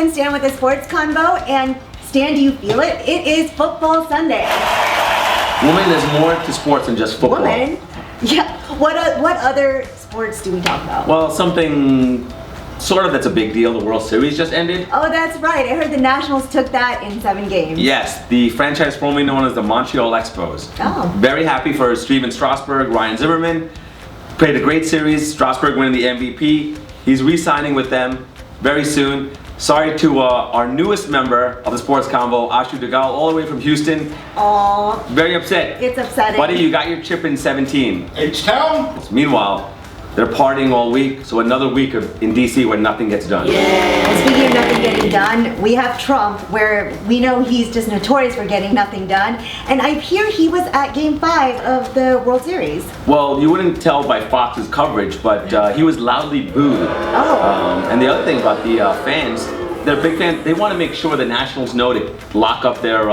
again, Stan with the Sports Convo. And Stan, do you feel it? It is Football Sunday. Woman, there's more to sports than just football. Woman? Yeah. What other sports do we talk about? Well, something sort of that's a big deal. The World Series just ended. Oh, that's right. I heard the Nationals took that in 7 games. Yes, the franchise formerly known as the Montreal Expos. Oh. Very happy for Steven Strasburg, Ryan Zimmerman. Played a great series. Strasburg winning the MVP. He's re-signing with them very soon. Sorry to our newest member of the Sports Convo, Ashu Dugal, all the way from Houston. Aww. Very upset. It's upsetting. Buddy, you got your chip in 17. H-Town? Meanwhile, they're partying all week, so another week in DC where nothing gets done. Yeah. Speaking of nothing getting done, we have Trump, where we know he's just notorious for getting nothing done. And I hear he was at Game 5 of the World Series. Well, you wouldn't tell by Fox's coverage, but he was loudly booed. Oh. And the other thing about the fans, they're big fans. They want to make sure the Nationals know to lock up their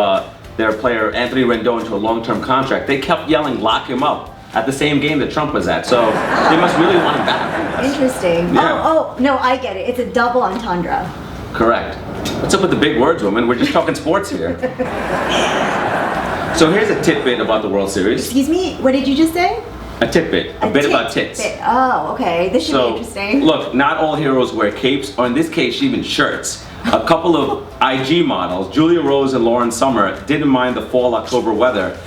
player Anthony Rendon to a long-term contract. They kept yelling, "Lock him up," at the same game that Trump was at. So they must really want him back. Interesting. Yeah. Oh, no, I get it. It's a double entendre. Correct. What's up with the big words, woman? We're just talking sports here. So here's a tidbit about the World Series. Excuse me, what did you just say? A tidbit. A bit about tits. Oh, okay. This should be interesting. Look, not all heroes wear capes, or in this case, even shirts. A couple of IG models, Julia Rose and Lauren Summer, didn't mind the fall October weather,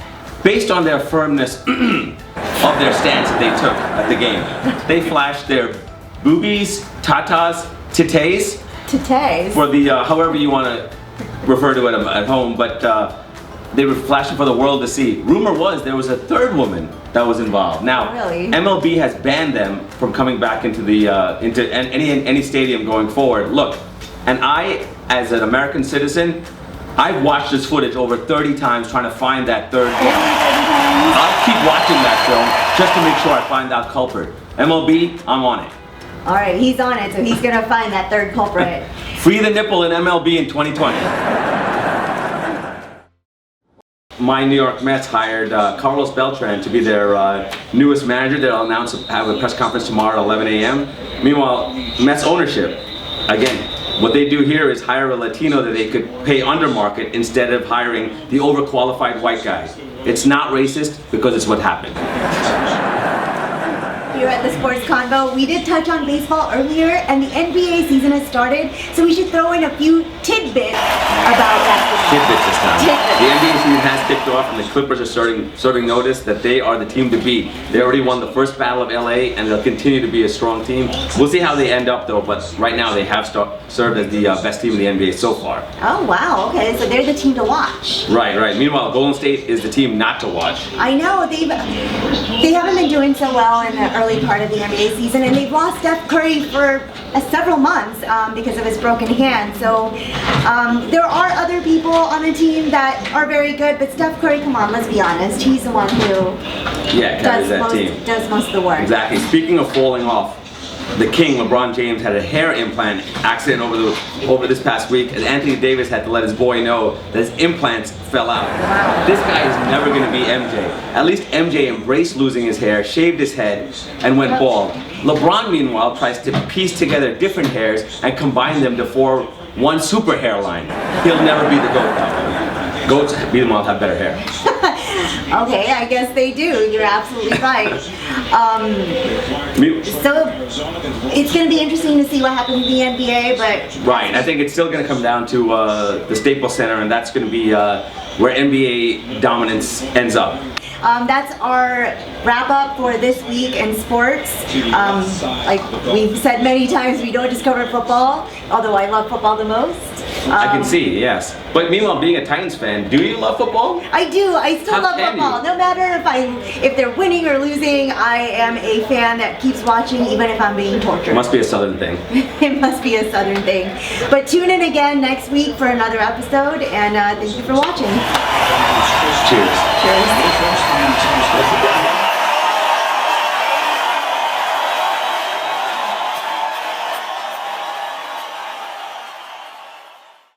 based on their firmness of their stance that they took at the game. They flashed their boobies, tatas, titties. Titties? For the, however you want to refer to it at home, but they were flashing for the world to see. Rumor was there was a third woman that was involved. Now, really? MLB has banned them from coming back into the into any stadium going forward. Look, and I, as an American citizen, I've watched this footage over 30 times trying to find that third woman. I'll keep watching that film just to make sure I find that culprit. MLB, I'm on it. All right, he's on it, so he's gonna find that third culprit. Free the nipple in MLB in 2020. My New York Mets hired Carlos Beltran to be their newest manager. They'll have a press conference tomorrow at 11 a.m. Meanwhile, Mets ownership, again, what they do here is hire a Latino that they could pay under market instead of hiring the overqualified white guy. It's not racist because it's what happened. Here at the Sports Convo, we did touch on baseball earlier, and the NBA season has started, so we should throw in a few tidbits about basketball. Tidbits this time. Tidbits. The NBA season has kicked off, and the Clippers are serving notice that they are the team to beat. They already won the first battle of LA, and they'll continue to be a strong team. We'll see how they end up, though, but right now they have served as the best team in the NBA so far. Oh, wow, okay, so they're the team to watch. Right. Meanwhile, Golden State is the team not to watch. I know, they haven't been doing so well in the early part of the NBA season, and they've lost Steph Curry for several months because of his broken hand. So there are other people on the team that are very good, but Steph Curry, come on, let's be honest, he's the one who does most of the work. Exactly. Speaking of falling off, the king, LeBron James, had a hair implant accident over this past week, and Anthony Davis had to let his boy know that his implants fell out. Wow. This guy is never going to be MJ. At least MJ embraced losing his hair, shaved his head, and went bald. LeBron, meanwhile, tries to piece together different hairs and combine them to form one super hairline. He'll never be the GOAT that way. Goats, meanwhile, have better hair. Okay, I guess they do. You're absolutely right. So it's going to be interesting to see what happens in the NBA, but... Right, I think it's still going to come down to the Staples Center, and that's going to be where NBA dominance ends up. That's our wrap-up for this week in sports. Like we've said many times, we don't just cover football, although I love football the most. I can see, yes. But meanwhile, being a Titans fan, do you love football? I do. I still love football. No matter if they're winning or losing, I am a fan that keeps watching even if I'm being tortured. It must be a Southern thing. It must be a Southern thing. But tune in again next week for another episode, and thank you for watching. Cheers. Cheers.